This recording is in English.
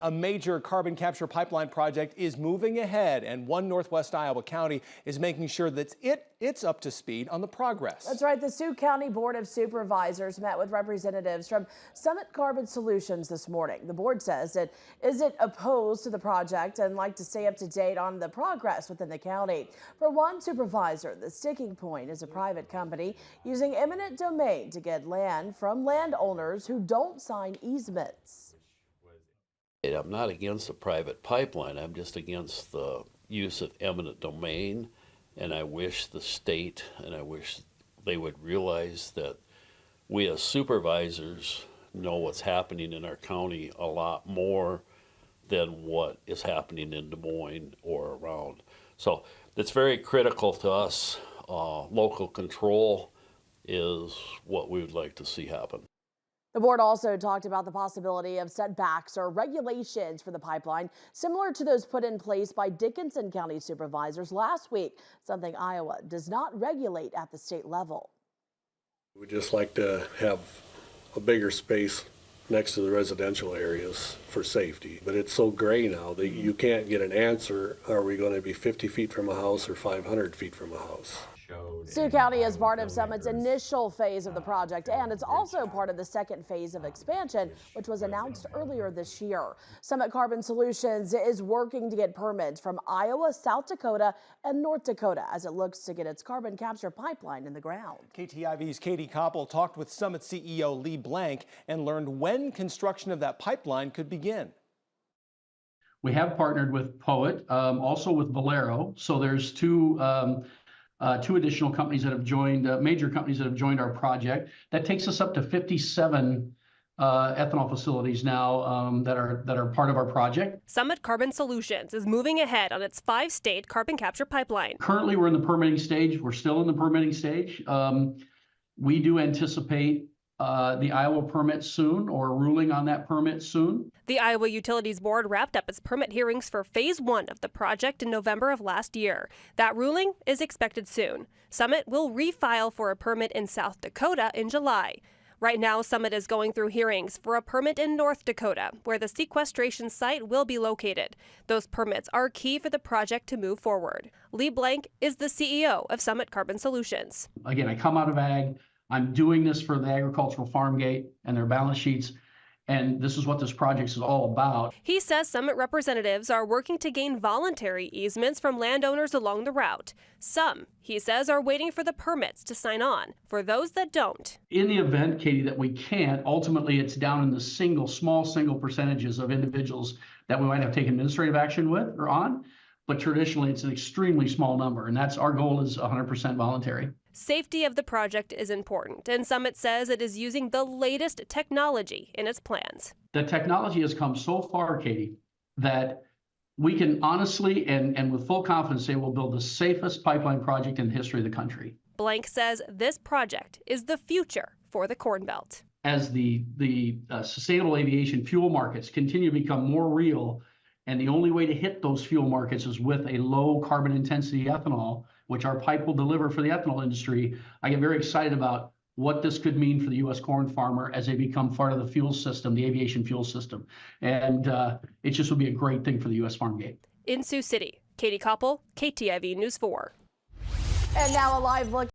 A major carbon capture pipeline project is moving ahead, and One Northwest Iowa County is making sure that it's up to speed on the progress. That's right. The Sioux County Board of Supervisors met with representatives from Summit Carbon Solutions this morning. The board says it isn't opposed to the project and like to stay up to date on the progress within the county. For one supervisor, the sticking point is a private company using eminent domain to get land from landowners who don't sign easements. I'm not against the private pipeline. I'm just against the use of eminent domain. And I wish the state and I wish they would realize that we as supervisors know what's happening in our county a lot more than what is happening in Des Moines or around. So it's very critical to us. Local control is what we would like to see happen. The board also talked about the possibility of setbacks or regulations for the pipeline, similar to those put in place by Dickinson County supervisors last week, something Iowa does not regulate at the state level. We just like to have a bigger space next to the residential areas for safety, but it's so gray now that you can't get an answer. Are we going to be 50 feet from a house or 500 feet from a house? Sioux County is part of Summit's initial phase of the project, and it's also part of the second phase of expansion, which was announced earlier this year. Summit Carbon Solutions is working to get permits from Iowa, South Dakota, and North Dakota as it looks to get its carbon capture pipeline in the ground. KTIV's Katie Koppel talked with Summit CEO Lee Blank and learned when construction of that pipeline could begin. We have partnered with Poet, also with Valero. So there's two additional companies that have joined, major companies that have joined our project. That takes us up to 57 ethanol facilities now that are part of our project. Summit Carbon Solutions is moving ahead on its 5-state carbon capture pipeline. Currently, we're in the permitting stage. We're still in the permitting stage. We do anticipate the Iowa permit soon, or a ruling on that permit soon. The Iowa Utilities Board wrapped up its permit hearings for Phase 1 of the project in November of last year. That ruling is expected soon. Summit will refile for a permit in South Dakota in July. Right now, Summit is going through hearings for a permit in North Dakota, where the sequestration site will be located. Those permits are key for the project to move forward. Lee Blank is the CEO of Summit Carbon Solutions. Again, I come out of ag. I'm doing this for the agricultural farm gate and their balance sheets, and this is what this project is all about. He says Summit representatives are working to gain voluntary easements from landowners along the route. Some, he says, are waiting for the permits to sign on. For those that don't. In the event, Katie, that we can't, ultimately it's down in the small single percentages of individuals that we might have taken administrative action with or on, but traditionally it's an extremely small number, and that's our goal is 100% voluntary. Safety of the project is important, and Summit says it is using the latest technology in its plans. The technology has come so far, Katie, that we can honestly and with full confidence say we'll build the safest pipeline project in the history of the country. Blank says this project is the future for the Corn Belt. As the sustainable aviation fuel markets continue to become more real, and the only way to hit those fuel markets is with a low carbon intensity ethanol, which our pipe will deliver for the ethanol industry, I get very excited about what this could mean for the U.S. corn farmer as they become part of the fuel system, the aviation fuel system. And it just would be a great thing for the U.S. farm gate. In Sioux City, Katie Koppel, KTIV News 4. And now a live look